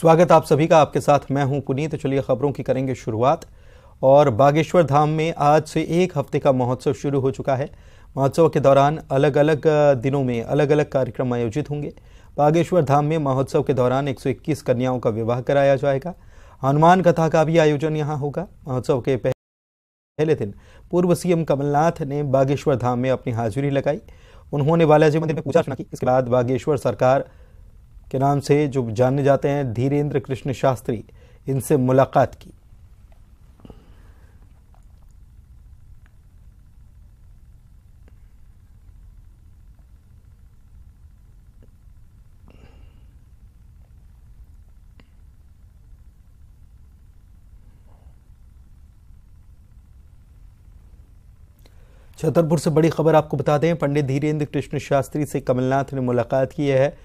स्वागत आप सभी का। आपके साथ मैं हूं पुनीत। तो चलिए खबरों की करेंगे शुरुआत। और बागेश्वर धाम में आज से एक हफ्ते का महोत्सव शुरू हो चुका है। महोत्सव के दौरान अलग अलग दिनों में अलग अलग कार्यक्रम आयोजित होंगे। बागेश्वर धाम में महोत्सव के दौरान 121 कन्याओं का विवाह कराया जाएगा। हनुमान कथा का भी आयोजन यहाँ होगा। महोत्सव के पहले दिन पूर्व सीएम कमलनाथ ने बागेश्वर धाम में अपनी हाजिरी लगाई। उन्होंने बालाजी मंदिर में पूजा अर्चना की। इसके बाद बागेश्वर सरकार के नाम से जो जाने जाते हैं धीरेन्द्र कृष्ण शास्त्री, इनसे मुलाकात की। छतरपुर से बड़ी खबर आपको बता दें, पंडित धीरेन्द्र कृष्ण शास्त्री से कमलनाथ ने मुलाकात की है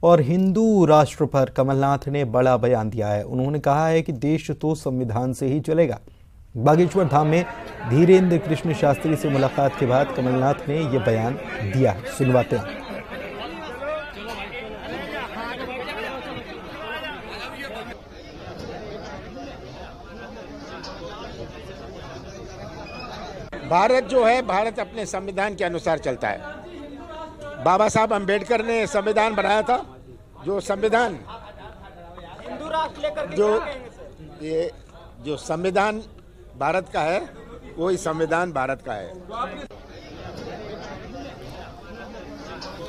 और हिंदू राष्ट्र पर कमलनाथ ने बड़ा बयान दिया है। उन्होंने कहा है कि देश तो संविधान से ही चलेगा। बागेश्वर धाम में धीरेन्द्र कृष्ण शास्त्री से मुलाकात के बाद कमलनाथ ने यह बयान दिया है। सुनवाते हैं। भारत जो है, भारत अपने संविधान के अनुसार चलता है। बाबा साहब अम्बेडकर ने संविधान बनाया था। जो संविधान जो संविधान भारत का है, वही संविधान भारत का है।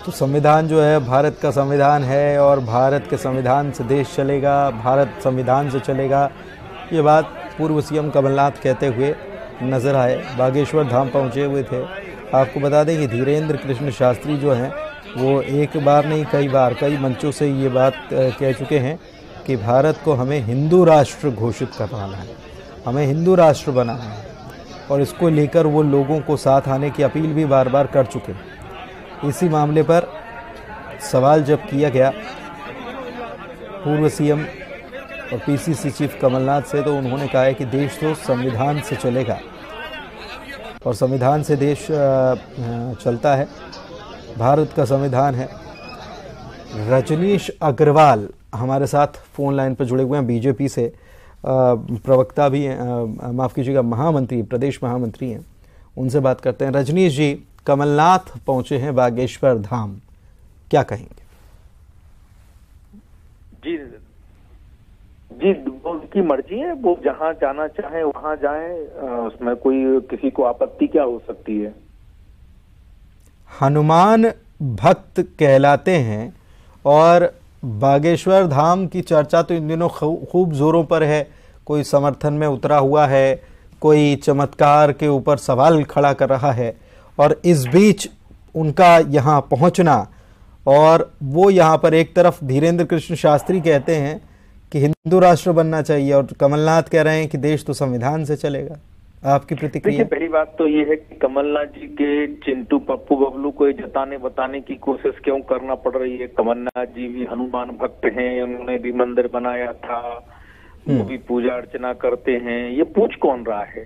तो संविधान जो है भारत का संविधान है और भारत के संविधान से देश चलेगा, भारत संविधान से चलेगा। ये बात पूर्व सीएम कमलनाथ कहते हुए नजर आए। बागेश्वर धाम पहुंचे हुए थे। आपको बता दें कि धीरेन्द्र कृष्ण शास्त्री जो हैं वो एक बार नहीं कई बार कई मंचों से ये बात कह चुके हैं कि भारत को हमें हिंदू राष्ट्र घोषित करवाना है, हमें हिंदू राष्ट्र बनाना है। और इसको लेकर वो लोगों को साथ आने की अपील भी बार बार कर चुके हैं। इसी मामले पर सवाल जब किया गया पूर्व सीएम और पीसीसी चीफ कमलनाथ से, तो उन्होंने कहा है कि देश तो संविधान से चलेगा और संविधान से देश चलता है। भारत का संविधान है। रजनीश अग्रवाल हमारे साथ फोन लाइन पर जुड़े हुए हैं। बीजेपी से प्रवक्ता भी हैं, माफ़ कीजिएगा महामंत्री, प्रदेश महामंत्री हैं। उनसे बात करते हैं। रजनीश जी, कमलनाथ पहुंचे हैं बागेश्वर धाम, क्या कहेंगे? जी वो उनकी मर्जी है, वो जहां जाना चाहे वहां जाएं, उसमें कोई किसी को आपत्ति क्या हो सकती है। हनुमान भक्त कहलाते हैं और बागेश्वर धाम की चर्चा तो इन दिनों खूब जोरों पर है। कोई समर्थन में उतरा हुआ है, कोई चमत्कार के ऊपर सवाल खड़ा कर रहा है। और इस बीच उनका यहाँ पहुँचना, और वो यहाँ पर एक तरफ धीरेन्द्र कृष्ण शास्त्री कहते हैं कि हिंदू राष्ट्र बनना चाहिए और कमलनाथ कह रहे हैं कि देश तो संविधान से चलेगा। आपकी प्रतिक्रिया? पहली बात तो ये है कि कमलनाथ जी के चिंटू पप्पू बबलू को जताने बताने की कोशिश क्यों करना पड़ रही है। कमलनाथ जी भी हनुमान भक्त हैं, उन्होंने भी मंदिर बनाया था, वो भी पूजा अर्चना करते हैं। ये पूछ कौन रहा है?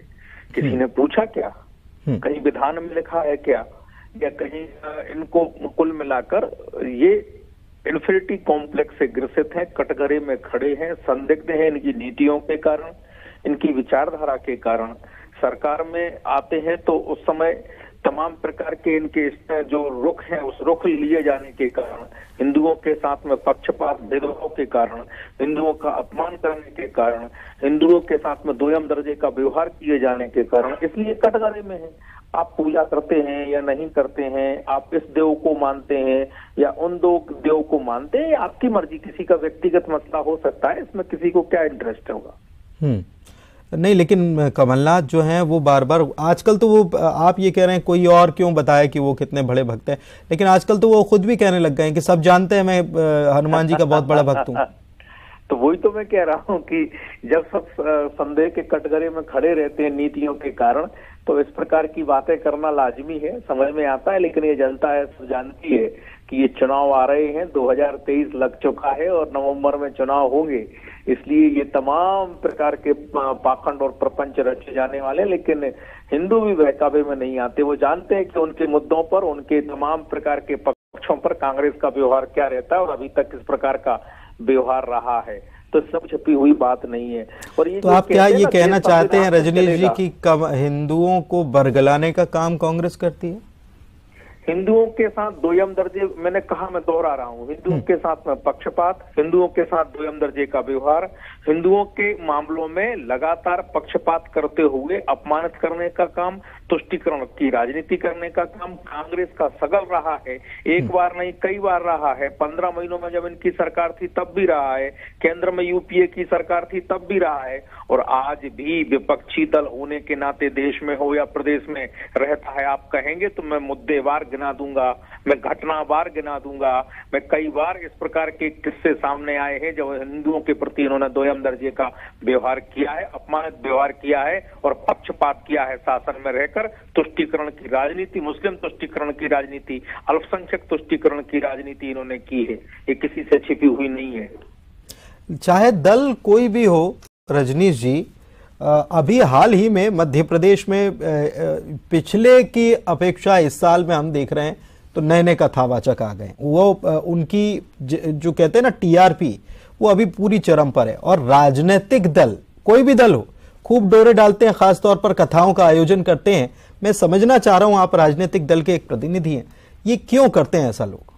किसी ने पूछा क्या? कहीं विधान में लिखा है क्या? या कहीं इनको कुल मिलाकर ये इन्फिनिटी कॉम्प्लेक्स से ग्रसित हैं, कटघरे में खड़े हैं, संदिग्ध हैं इनकी नीतियों के कारण, इनकी विचारधारा के कारण। सरकार में आते हैं तो उस समय तमाम प्रकार के इनके जो रुख हैं, उस रुख लिए जाने के कारण, हिंदुओं के साथ में पक्षपात भेदभाव के कारण, हिंदुओं का अपमान करने के कारण, हिंदुओं के साथ में दोयम दर्जे का व्यवहार किए जाने के कारण, इसलिए कटघरे में है। आप पूजा करते हैं या नहीं करते हैं, आप इस देव को मानते हैं या उन दो देव को मानते हैं, आपकी मर्जी। किसी का व्यक्तिगत मसला हो सकता है, इसमें किसी को क्या इंटरेस्ट होगा। नहीं, लेकिन कमलनाथ जो हैं वो बार बार आजकल तो वो, आप ये कह रहे हैं कोई और क्यों बताए कि वो कितने बड़े भक्त हैं, लेकिन आजकल तो वो खुद भी कहने लग गए हैं कि सब जानते हैं मैं हनुमान जी का बहुत बड़ा भक्त हूँ। तो वही तो मैं कह रहा हूँ कि जब सब संदेह के कटघरे में खड़े रहते हैं नीतियों के कारण, तो इस प्रकार की बातें करना लाजमी है, समझ में आता है। लेकिन ये जनता है, सब जानती है कि ये चुनाव आ रहे हैं, 2023 लग चुका है और नवंबर में चुनाव होंगे। इसलिए ये तमाम प्रकार के पाखंड और प्रपंच रचे जाने वाले, लेकिन हिंदू भी बहकावे में नहीं आते। वो जानते हैं कि उनके मुद्दों पर, उनके तमाम प्रकार के पक्षों पर कांग्रेस का व्यवहार क्या रहता है और अभी तक किस प्रकार का व्यवहार रहा है। तो सब छपी हुई बात नहीं है। और ये तो आप क्या ये कहना चाहते हैं रजनीश जी कि हिंदुओं को बरगलाने का काम कांग्रेस करती है? हिंदुओं के साथ दोयम दर्जे, मैंने कहा, मैं दोहरा रहा हूँ, हिंदुओं के साथ में पक्षपात, हिंदुओं के साथ दोयम दर्जे का व्यवहार, हिंदुओं के मामलों में लगातार पक्षपात करते हुए अपमानित करने का काम, तुष्टीकरण की राजनीति करने का काम कांग्रेस का सगल रहा है। एक बार नहीं, कई बार रहा है। 15 महीनों में जब इनकी सरकार थी तब भी रहा है, केंद्र में यूपीए की सरकार थी तब भी रहा है, और आज भी विपक्षी दल होने के नाते देश में हो या प्रदेश में रहता है। आप कहेंगे तो मैं मुद्देवार गिना दूंगा, मैं घटनावार गिना दूंगा, मैं कई बार इस प्रकार के किस्से सामने आए हैं जब हिंदुओं के प्रति इन्होंने दोयम दर्जे का व्यवहार किया है, अपमानित व्यवहार किया है और पक्षपात किया है शासन में रहकर। तुष्टीकरण की राजनीति, मुस्लिम तुष्टीकरण की राजनीति, अल्पसंख्यक तुष्टीकरण की राजनीति इन्होंने की है, ये किसी से छिपी हुई नहीं है। चाहे दल कोई भी हो रजनीश जी, अभी हाल ही में मध्य प्रदेश में पिछले की अपेक्षा इस साल में हम देख रहे हैं तो नए नए कथावाचक आ गए। वो उनकी जो कहते हैं ना टीआरपी, वो अभी पूरी चरम पर है। और राजनीतिक दल, कोई भी दल हो, खूब डोरे डालते हैं, खासतौर पर कथाओं का आयोजन करते हैं। मैं समझना चाह रहा हूं, आप राजनीतिक दल के एक प्रतिनिधि हैं, ये क्यों करते हैं ऐसा लोग?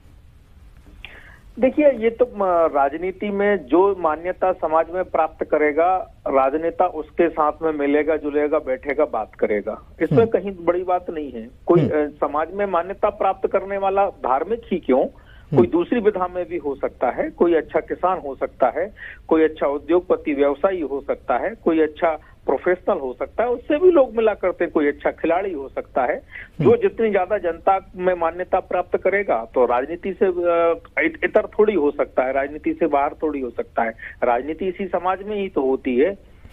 देखिए, ये तो राजनीति में जो मान्यता समाज में प्राप्त करेगा, राजनेता उसके साथ में मिलेगा जुलेगा, बैठेगा, बात करेगा, इसमें कहीं बड़ी बात नहीं है। कोई समाज में मान्यता प्राप्त करने वाला धार्मिक ही क्यों, कोई दूसरी विधा में भी हो सकता है, कोई अच्छा किसान हो सकता है, कोई अच्छा उद्योगपति व्यवसायी हो सकता है, कोई अच्छा प्रोफेशनल हो सकता है, उससे भी लोग मिला करते, कोई अच्छा खिलाड़ी हो सकता है। जो जितनी ज्यादा जनता में मान्यता प्राप्त करेगा तो राजनीति से इतर थोड़ी हो सकता है, राजनीति से बाहर थोड़ी हो सकता है। राजनीति इसी समाज में ही तो होती है।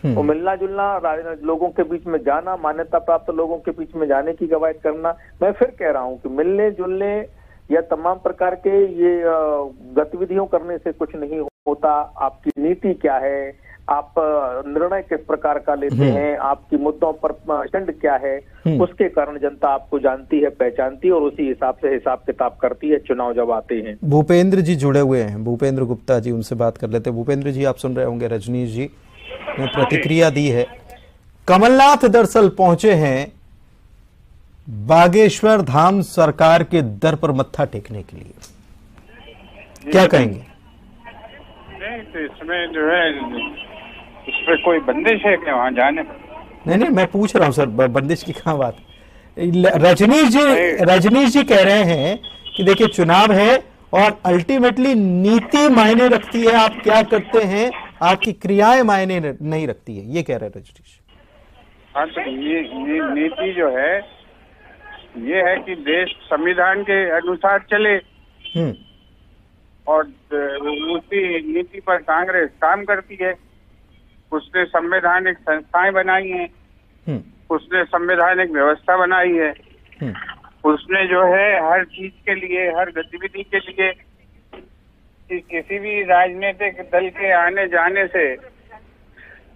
वो मिलना जुलना, लोगों के बीच में जाना, मान्यता प्राप्त लोगों के बीच में जाने की कवायद करना। मैं फिर कह रहा हूँ कि मिलने जुलने या तमाम प्रकार के ये गतिविधियों करने से कुछ नहीं होता। आपकी नीति क्या है, आप निर्णय किस प्रकार का लेते हैं, आपकी मुद्दों पर स्टैंड क्या है, उसके कारण जनता आपको जानती है, पहचानती है और उसी हिसाब से हिसाब किताब करती है चुनाव जब आते हैं। भूपेंद्र जी जुड़े हुए हैं, भूपेंद्र गुप्ता जी, उनसे बात कर लेते हैं। भूपेंद्र जी, आप सुन रहे होंगे रजनीश जी ने प्रतिक्रिया दी है। कमलनाथ दरअसल पहुंचे हैं बागेश्वर धाम सरकार के दर पर मत्था टेकने के लिए, क्या कहेंगे? नहीं, तो इसमें जो है इस पर कोई बंदिश है क्या वहां जाने? नहीं, मैं पूछ रहा हूं सर, बंदिश की कहां बात। रजनीश जी कह रहे हैं कि देखिए चुनाव है और अल्टीमेटली नीति मायने रखती है, आप क्या करते हैं, आपकी क्रियाएं मायने नहीं रखती है, ये कह रहे हैं रजनीश। हाँ, तो ये नीति जो है ये है कि देश संविधान के अनुसार चले और उसी नीति पर कांग्रेस काम करती है। उसने संवैधानिक संस्थाएं बनाई हैं, उसने संवैधानिक व्यवस्था बनाई है, उसने जो है हर चीज के लिए, हर गतिविधि के लिए किसी भी राजनीतिक दल के आने जाने से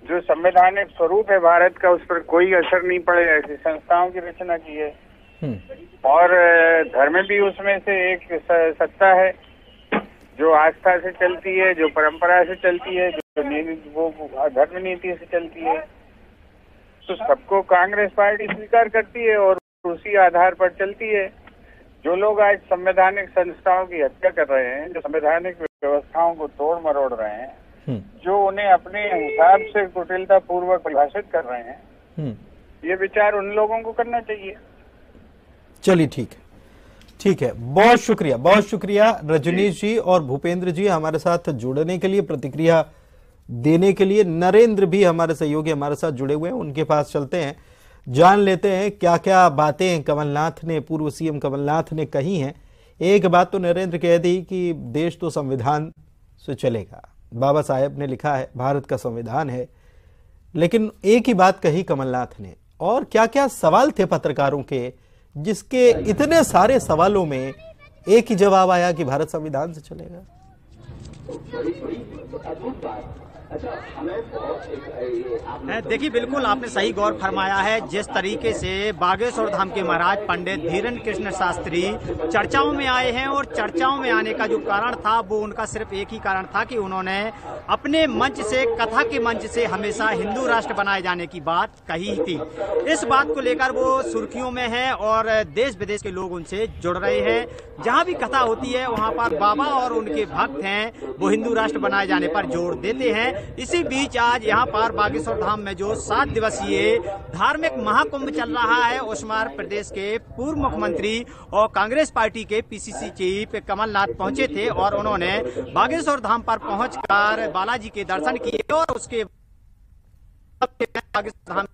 जो संवैधानिक स्वरूप है भारत का, उस पर कोई असर नहीं पड़े, ऐसी संस्थाओं की रचना की है। और धर्म भी उसमें से एक सत्ता है जो आस्था से चलती है, जो परंपरा से चलती है, जो वो धर्म नीति से चलती है। तो सबको कांग्रेस पार्टी स्वीकार करती है और उसी आधार पर चलती है। जो लोग आज संवैधानिक संस्थाओं की हत्या कर रहे हैं, जो संवैधानिक व्यवस्थाओं को तोड़ मरोड़ रहे हैं, जो उन्हें अपने हिसाब से कुटिलता पूर्वक परिभाषित कर रहे हैं, ये विचार उन लोगों को करना चाहिए। चलिए ठीक है, बहुत शुक्रिया रजनीश जी और भूपेंद्र जी हमारे साथ जुड़ने के लिए, प्रतिक्रिया देने के लिए। नरेंद्र भी हमारे सहयोगी हमारे साथ जुड़े हुए हैं, उनके पास चलते हैं, जान लेते हैं क्या क्या बातें कमलनाथ ने, पूर्व सीएम कमलनाथ ने कही हैं। एक बात तो नरेंद्र कह दी कि देश तो संविधान से चलेगा, बाबा साहेब ने लिखा है, भारत का संविधान है। लेकिन एक ही बात कही कमलनाथ ने, और क्या क्या सवाल थे पत्रकारों के, जिसके इतने सारे सवालों में एक ही जवाब आया कि भारत संविधान से चलेगा। देखिए, बिल्कुल आपने सही गौर फरमाया है। जिस तरीके से बागेश्वर धाम के महाराज पंडित धीरेन्द्र कृष्ण शास्त्री चर्चाओं में आए हैं, और चर्चाओं में आने का जो कारण था वो उनका सिर्फ एक ही कारण था कि उन्होंने अपने मंच से, कथा के मंच से हमेशा हिंदू राष्ट्र बनाए जाने की बात कही थी। इस बात को लेकर वो सुर्खियों में है और देश विदेश के लोग उनसे जुड़ रहे हैं। जहां भी कथा होती है वहां पर बाबा और उनके भक्त हैं वो हिंदू राष्ट्र बनाए जाने पर जोर देते हैं। इसी बीच आज यहाँ पर बागेश्वर धाम में जो 7 दिवसीय धार्मिक महाकुंभ चल रहा है, उसमें प्रदेश के पूर्व मुख्यमंत्री और कांग्रेस पार्टी के पीसीसी चीफ कमलनाथ पहुंचे थे और उन्होंने बागेश्वर धाम पर पहुंचकर बालाजी के दर्शन किए और उसके बागेश्वर धाम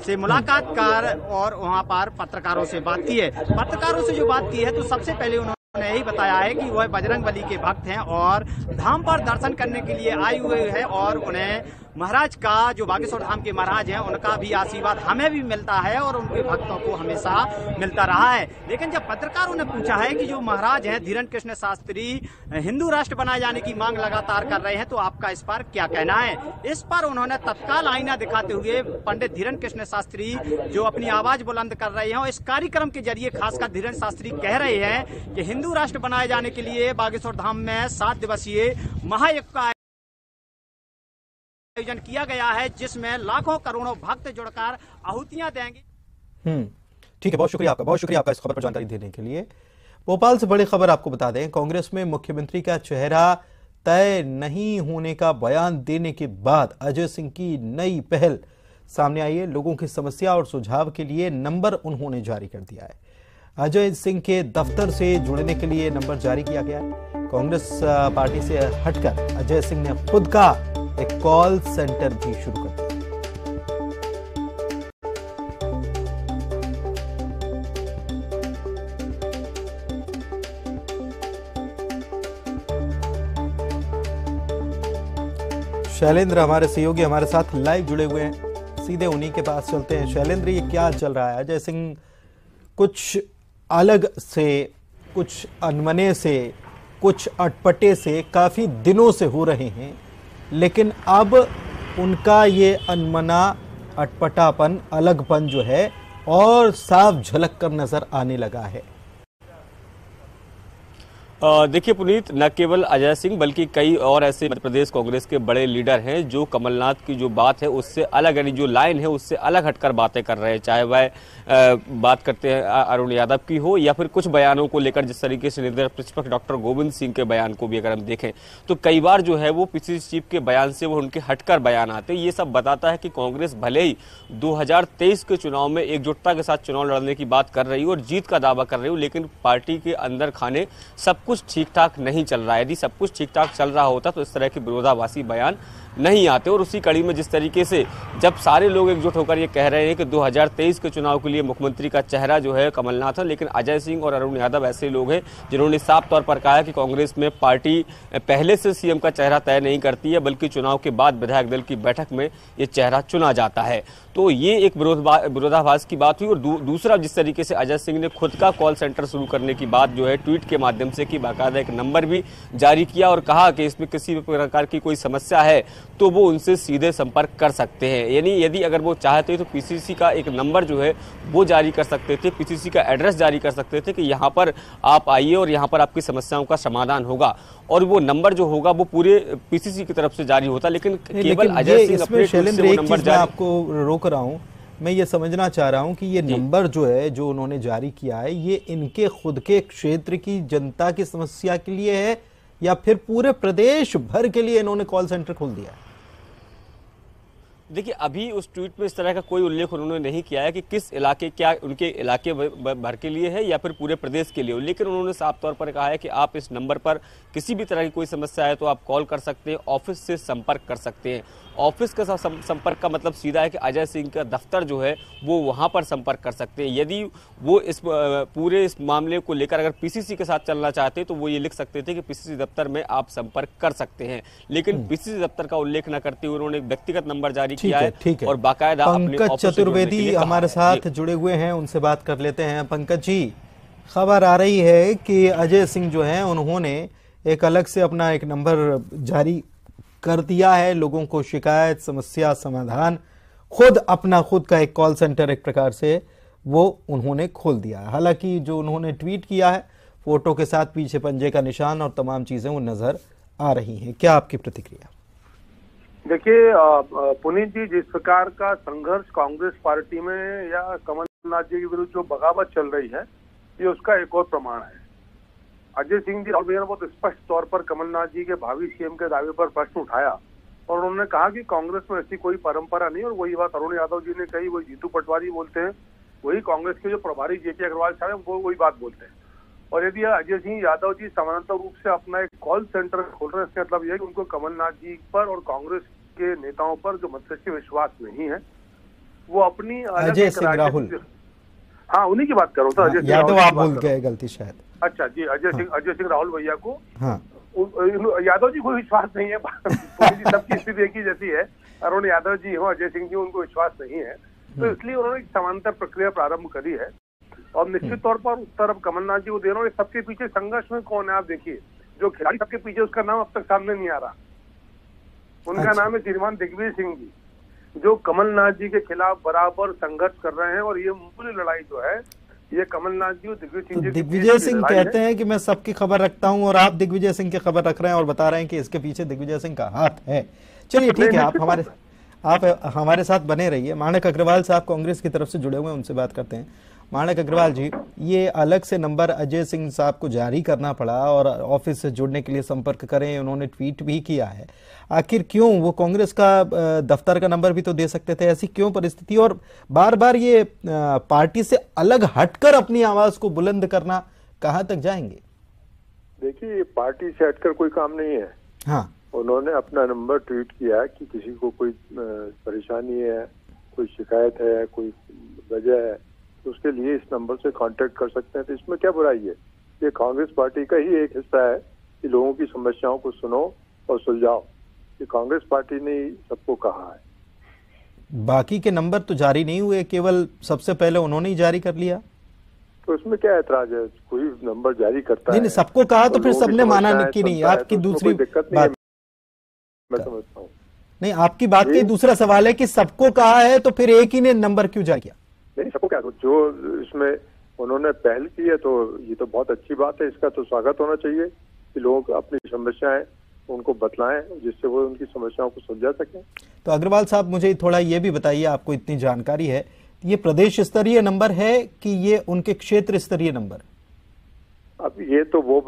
से मुलाकात कर और वहां पर पत्रकारों से बात की है। पत्रकारों से जो बात की है तो सबसे पहले उन्होंने यही बताया है कि वह बजरंगबली के भक्त हैं और धाम पर दर्शन करने के लिए आए हुए हैं और उन्हें महाराज का, जो बागेश्वर धाम के महाराज हैं, उनका भी आशीर्वाद हमें भी मिलता है और उनके भक्तों को हमेशा मिलता रहा है। लेकिन जब पत्रकारों ने पूछा है कि जो महाराज हैं धीरेन्द्र कृष्ण शास्त्री हिंदू राष्ट्र बनाए जाने की मांग लगातार कर रहे हैं, तो आपका इस पर क्या कहना है? इस पर उन्होंने तत्काल आईना दिखाते हुए पंडित धीरेन्द्र कृष्ण शास्त्री जो अपनी आवाज बुलंद कर रहे हैं और इस कार्यक्रम के जरिए खासकर धीरेन्द्र शास्त्री कह रहे हैं कि हिंदू राष्ट्र बनाए जाने के लिए बागेश्वर धाम में 7 दिवसीय महायज्ञ का आयोजन किया गया है, जिसमें लाखों करोड़ों भक्त जुड़कर आहुतियां देंगे। ठीक है, बहुत शुक्रिया आपका इस खबर पर जानकारी देने के लिए। भोपाल से बड़ी खबर आपको बता दें, कांग्रेस में मुख्यमंत्री का चेहरा तय नहीं होने का बयान देने के बाद अजय सिंह की नई पहल सामने आई है। लोगों की समस्या और सुझाव के लिए नंबर उन्होंने जारी कर दिया है। अजय सिंह के दफ्तर से जुड़ने के लिए नंबर जारी किया गया है। कांग्रेस पार्टी से हटकर अजय सिंह ने खुद का एक कॉल सेंटर भी शुरू कर दिया। शैलेंद्र हमारे सहयोगी हमारे साथ लाइव जुड़े हुए हैं, सीधे उन्हीं के पास चलते हैं। शैलेंद्र, ये क्या चल रहा है? अजय सिंह कुछ अलग से, कुछ अनमने से, कुछ अटपटे से काफी दिनों से हो रहे हैं, लेकिन अब उनका ये अनमना, अटपटापन, अलगपन जो है और साफ झलक कर नजर आने लगा है। देखिए पुनीत, न केवल अजय सिंह बल्कि कई और ऐसे मध्य प्रदेश कांग्रेस के बड़े लीडर हैं जो कमलनाथ की जो बात है उससे अलग, यानी जो लाइन है उससे अलग हटकर बातें कर रहे हैं। चाहे वह बात करते हैं अरुण यादव की हो या फिर कुछ बयानों को लेकर, जिस तरीके से निष्पक्ष डॉक्टर गोविंद सिंह के बयान को भी अगर हम देखें तो कई बार जो है वो पीसीसी चीफ के बयान से वो उनके हटकर बयान आते हैं। ये सब बताता है कि कांग्रेस भले ही 2023 के चुनाव में एकजुटता के साथ चुनाव लड़ने की बात कर रही हो और जीत का दावा कर रही हो, लेकिन पार्टी के अंदर खाने सब कुछ ठीक ठाक नहीं चल रहा है। यदि सब कुछ ठीक ठाक चल रहा होता तो इस तरह के विरोधाभासी बयान नहीं आते। और उसी कड़ी में जिस तरीके से जब सारे लोग एकजुट होकर ये कह रहे हैं कि 2023 के चुनाव के लिए मुख्यमंत्री का चेहरा जो है कमलनाथ है, लेकिन अजय सिंह और अरुण यादव ऐसे लोग हैं जिन्होंने साफ तौर पर कहा है कि कांग्रेस में पार्टी पहले से सीएम का चेहरा तय नहीं करती है, बल्कि चुनाव के बाद विधायक दल की बैठक में ये चेहरा चुना जाता है। तो ये एक विरोधाभास की बात हुई। और दूसरा, जिस तरीके से अजय सिंह ने खुद का कॉल सेंटर शुरू करने की बात जो है ट्वीट के माध्यम से की, बाकायदा एक नंबर भी जारी किया और कहा कि इसमें किसी भी प्रकार की कोई समस्या है तो वो उनसे सीधे संपर्क कर सकते हैं। यानी यदि अगर वो चाहते तो पीसीसी का एक नंबर जो है वो जारी कर सकते थे, पीसीसी का एड्रेस जारी कर सकते थे कि यहाँ पर आप आइए और यहाँ पर आपकी समस्याओं का समाधान होगा, और वो नंबर जो होगा वो पूरे पीसीसी की तरफ से जारी होता। लेकिन केवल अजय सिंह अपने नंबर जारी, आपको रोक रहा हूँ, मैं ये समझना चाह रहा हूँ कि ये नंबर जो है, जो उन्होंने जारी किया है, ये इनके खुद के क्षेत्र की जनता की समस्या के लिए है या फिर पूरे प्रदेश भर के लिए इन्होंने कॉल सेंटर खोल दिया है? देखिए, अभी उस ट्वीट में इस तरह का कोई उल्लेख उन्होंने नहीं किया है कि किस इलाके, क्या उनके इलाके भर के लिए है या फिर पूरे प्रदेश के लिए हो, लेकिन उन्होंने साफ तौर पर कहा है कि आप इस नंबर पर किसी भी तरह की कोई समस्या है तो आप कॉल कर सकते हैं, ऑफिस से संपर्क कर सकते हैं। ऑफिस के साथ संपर्क का मतलब सीधा है कि अजय सिंह का दफ्तर जो है वो वहां पर संपर्क कर सकते हैं। यदि वो इस पूरे इस मामले को लेकर अगर पीसीसी के साथ चलना चाहते तो वो ये लिख सकते थे कि पीसीसी दफ्तर में आप संपर्क कर सकते हैं, लेकिन पीसीसी दफ्तर का उल्लेख न करते हुए उन्होंने एक व्यक्तिगत नंबर जारी किया है और बाकायदा पंकज चतुर्वेदी हमारे साथ जुड़े हुए हैं, उनसे बात कर लेते हैं। पंकज जी, खबर आ रही है कि अजय सिंह जो है उन्होंने एक अलग से अपना एक नंबर जारी कर दिया है। लोगों को शिकायत, समस्या, समाधान, खुद का एक कॉल सेंटर एक प्रकार से वो उन्होंने खोल दिया है। हालांकि जो उन्होंने ट्वीट किया है फोटो के साथ पीछे पंजे का निशान और तमाम चीजें वो नजर आ रही हैं। क्या आपकी प्रतिक्रिया? देखिए पुनीत जी, जिस प्रकार का संघर्ष कांग्रेस पार्टी में या कमलनाथ जी के विरुद्ध जो बगावत चल रही है, ये उसका एक और प्रमाण है। अजय सिंह जी, राहुल भैया ने बहुत स्पष्ट तौर पर कमलनाथ जी के भावी सीएम के दावे पर प्रश्न उठाया और उन्होंने कहा कि कांग्रेस में ऐसी कोई परंपरा नहीं। और वही बात अरुण यादव जी ने कही, वही जीतू पटवारी बोलते हैं, वही कांग्रेस के जो प्रभारी जेपी अग्रवाल साहब हैं वो वही बात बोलते हैं। और यदि अजय सिंह यादव जी समानांतर रूप से अपना एक कॉल सेंटर खोल रहे हैं, इसका मतलब यह है कि उनको कमलनाथ जी पर और कांग्रेस के नेताओं पर जो मत्स्य विश्वास नहीं है, वो अपनी अजय सिंह राहुल, हाँ उन्हीं की बात करो। अजय सिंह यादव आप भूल गए, गलती शायद। अच्छा जी, अजय सिंह राहुल भैया को, हाँ यादव जी को विश्वास नहीं है। सबकी स्थिति एक ही जैसी है, अरुण यादव जी हो, अजय सिंह जी, उनको विश्वास नहीं है, तो इसलिए उन्होंने समांतर प्रक्रिया प्रारंभ करी है। और निश्चित तौर पर उत्तर अब कमलनाथ जी को दे रहे हैं। सबके पीछे संघर्ष में कौन है आप देखिए, जो खिलाड़ी सबके पीछे, उसका नाम अब तक सामने नहीं आ रहा। उनका नाम है श्रीमान दिग्विजय सिंह जी, जो कमलनाथ जी के खिलाफ बराबर संघर्ष कर रहे हैं। और ये मूल लड़ाई जो है, ये कमलनाथ जी और दिग्विजय सिंह जी। दिग्विजय सिंह कहते हैं कि मैं सबकी खबर रखता हूं और आप दिग्विजय सिंह की खबर रख रहे हैं और बता रहे हैं कि इसके पीछे दिग्विजय सिंह का हाथ है। चलिए ठीक है, आप हमारे साथ बने रहिए। माणक अग्रवाल साहब कांग्रेस की तरफ से जुड़े हुए हैं, उनसे बात करते हैं। माणक अग्रवाल जी, ये अलग से नंबर अजय सिंह साहब को जारी करना पड़ा और ऑफिस से जुड़ने के लिए संपर्क करें, उन्होंने ट्वीट भी किया है। आखिर क्यों? वो कांग्रेस का दफ्तर का नंबर भी तो दे सकते थे, ऐसी क्यों परिस्थिति? और बार बार ये पार्टी से अलग हटकर अपनी आवाज को बुलंद करना, कहां तक जाएंगे? देखिए, पार्टी से हटकर कोई काम नहीं है। हाँ, उन्होंने अपना नंबर ट्वीट किया कि किसी को कोई परेशानी है, कोई शिकायत है, कोई वजह है, तो उसके लिए इस नंबर से कांटेक्ट कर सकते हैं। तो इसमें क्या बुराई है? ये कांग्रेस पार्टी का ही एक हिस्सा है कि लोगों की समस्याओं को सुनो और सुलझाओ। ये कांग्रेस पार्टी ने सबको कहा है। बाकी के नंबर तो जारी नहीं हुए, केवल सबसे पहले उन्होंने ही जारी कर लिया। तो इसमें क्या ऐतराज है? कोई नंबर जारी करता है, नहीं, सबको कहा तो फिर सबने माना कि नहीं। आपकी दूसरी बात मैं समझता हूँ। नहीं, आपकी बात का दूसरा सवाल है कि सबको कहा है तो फिर एक ही ने नंबर क्यों जारी किया? नहीं, सबको क्या, जो इसमें उन्होंने पहल की है तो ये तो बहुत अच्छी बात है। इसका तो स्वागत होना चाहिए कि लोग अपनी समस्याएं उनको बतलाएं, जिससे वो उनकी समस्याओं को सुलझा सकें। तो अग्रवाल साहब, मुझे थोड़ा ये भी बताइए, आपको इतनी जानकारी है, ये प्रदेश स्तरीय नंबर है कि ये उनके क्षेत्र स्तरीय नंबर? अब ये तो वो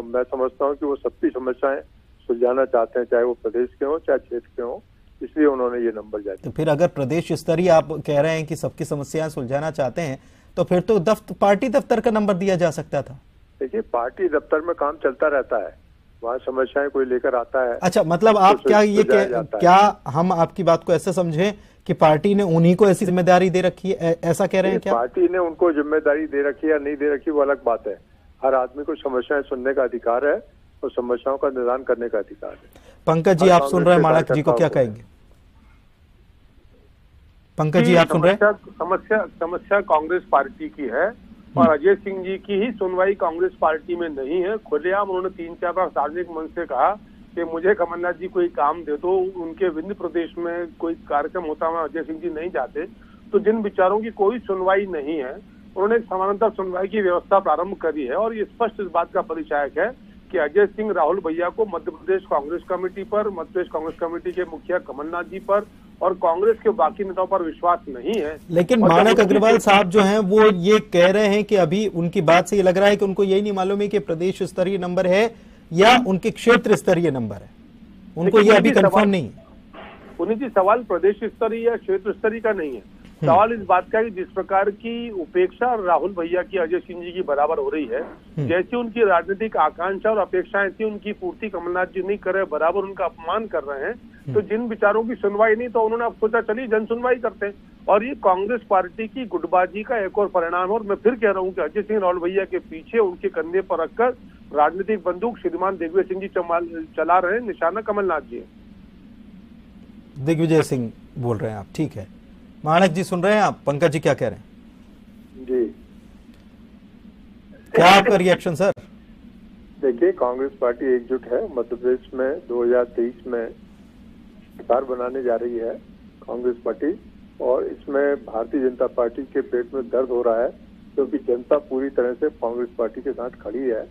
मैं समझता हूँ कि वो सबकी समस्याएं सुलझाना चाहते हैं, चाहे वो प्रदेश के हों चाहे क्षेत्र के हों, इसलिए उन्होंने ये नंबर जारी। तो फिर अगर प्रदेश स्तरीय आप कह रहे हैं कि सबकी समस्याएं सुलझाना चाहते हैं, तो फिर तो पार्टी दफ्तर का नंबर दिया जा सकता था। देखिए, पार्टी दफ्तर में काम चलता रहता है, वहाँ समस्याएं कोई लेकर आता है। अच्छा, मतलब आप क्या हम आपकी बात को ऐसे समझें कि पार्टी ने उन्हीं को ऐसी जिम्मेदारी दे रखी है, ऐसा कह रहे हैं क्या? पार्टी ने उनको जिम्मेदारी दे रखी है या नहीं दे रखी, वो अलग बात है। हर आदमी को समस्याएं सुनने का अधिकार है और समस्याओं का निदान करने का अधिकार है। पंकज जी, आप सुन रहे हैं माणक जी को, क्या कहेंगे? पंकज जी, आप सुन रहे हैं? समस्या कांग्रेस पार्टी की है और अजय सिंह जी की ही सुनवाई कांग्रेस पार्टी में नहीं है। खुलेआम उन्होंने 3-4 बार सार्वजनिक मंच से कहा कि मुझे कमलनाथ जी कोई काम दे दो। उनके विंध्य प्रदेश में कोई कार्यक्रम होता है, अजय सिंह जी नहीं जाते। तो जिन विचारों की कोई सुनवाई नहीं है, उन्होंने एक समानांतर सुनवाई की व्यवस्था प्रारंभ करी है। और ये स्पष्ट इस बात का परिचायक है कि अजय सिंह राहुल भैया को मध्य प्रदेश कांग्रेस कमेटी पर, मध्य प्रदेश कांग्रेस कमेटी के मुखिया कमलनाथ जी पर और कांग्रेस के बाकी नेताओं पर विश्वास नहीं है। लेकिन माणक अग्रवाल साहब जो हैं वो ये कह रहे हैं कि अभी उनकी बात से ये लग रहा है कि उनको यही नहीं मालूम है कि प्रदेश स्तरीय नंबर है या उनके क्षेत्र स्तरीय नंबर है, उनको ये अभी कंफर्म नहीं है। पुनीत जी, सवाल प्रदेश स्तरीय या क्षेत्र स्तरीय का नहीं है, सवाल इस बात का है कि जिस प्रकार की उपेक्षा राहुल भैया की अजय सिंह जी की बराबर हो रही है, जैसी उनकी राजनीतिक आकांक्षा और अपेक्षाएं थी, उनकी पूर्ति कमलनाथ जी नहीं कर रहे, बराबर उनका अपमान कर रहे हैं। तो जिन विचारों की सुनवाई नहीं, तो उन्होंने अब सोचा चलिए जन सुनवाई करते हैं। और ये कांग्रेस पार्टी की गुटबाजी का एक और परिणाम है। और मैं फिर कह रहा हूँ कि अजय सिंह राहुल भैया के पीछे उनके कंधे पर रखकर राजनीतिक बंदूक श्रीमान दिग्विजय सिंह जी चला रहे हैं, निशाना कमलनाथ जी है। दिग्विजय सिंह बोल रहे हैं आप, ठीक है। माणक जी सुन रहे हैं आप? पंकज जी क्या कह रहे हैं? जी, क्या आपका रिएक्शन सर? देखिए, कांग्रेस पार्टी एकजुट है। मध्य प्रदेश में 2023 में सरकार बनाने जा रही है कांग्रेस पार्टी, और इसमें भारतीय जनता पार्टी के पेट में दर्द हो रहा है, क्योंकि जनता पूरी तरह से कांग्रेस पार्टी के साथ खड़ी है।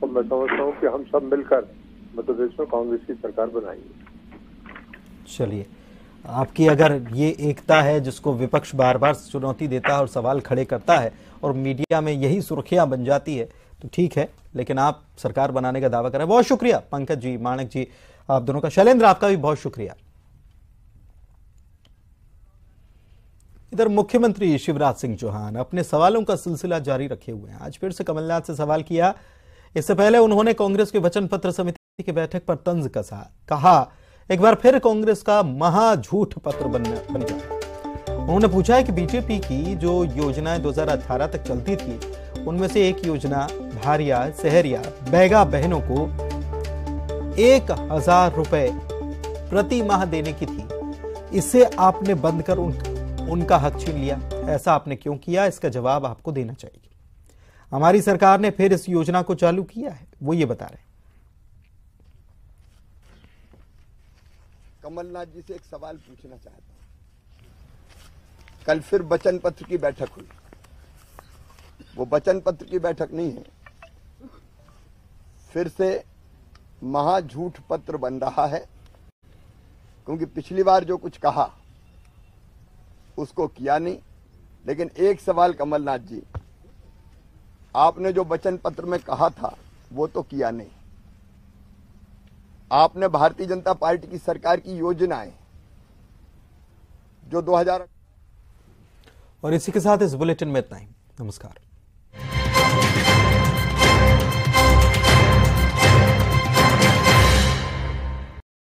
और मैं समझता हूँ कि हम सब मिलकर मध्य प्रदेश में कांग्रेस की सरकार बनाएंगे। चलिए, आपकी अगर ये एकता है जिसको विपक्ष बार बार चुनौती देता है और सवाल खड़े करता है और मीडिया में यही सुर्खियां बन जाती है, तो ठीक है, लेकिन आप सरकार बनाने का दावा करें। बहुत शुक्रिया पंकज जी, माणक जी, आप दोनों का। शैलेंद्र, आपका भी बहुत शुक्रिया। इधर मुख्यमंत्री शिवराज सिंह चौहान अपने सवालों का सिलसिला जारी रखे हुए हैं। आज फिर से कमलनाथ से सवाल किया। इससे पहले उन्होंने कांग्रेस के वचन पत्र समिति की बैठक पर तंज कसा। कहा, एक बार फिर कांग्रेस का महा झूठ पत्र बन गया। उन्होंने पूछा है कि बीजेपी की जो योजनाएं 2018 तक चलती थी, उनमें से एक योजना भारिया सहरिया बैगा बहनों को 1000 रुपए प्रति माह देने की थी। इसे आपने बंद कर उनका हक छीन लिया। ऐसा आपने क्यों किया? इसका जवाब आपको देना चाहिए। हमारी सरकार ने फिर इस योजना को चालू किया है, वो ये बता रहे हैं। कमलनाथ जी से एक सवाल पूछना चाहता हूं। कल फिर वचन पत्र की बैठक हुई। वो वचन पत्र की बैठक नहीं है, फिर से महा झूठ पत्र बन रहा है, क्योंकि पिछली बार जो कुछ कहा उसको किया नहीं। लेकिन एक सवाल कमलनाथ जी, आपने जो वचन पत्र में कहा था वो तो किया नहीं। आपने भारतीय जनता पार्टी की सरकार की योजनाएं जो 2000। और इसी के साथ इस बुलेटिन में इतना ही। नमस्कार।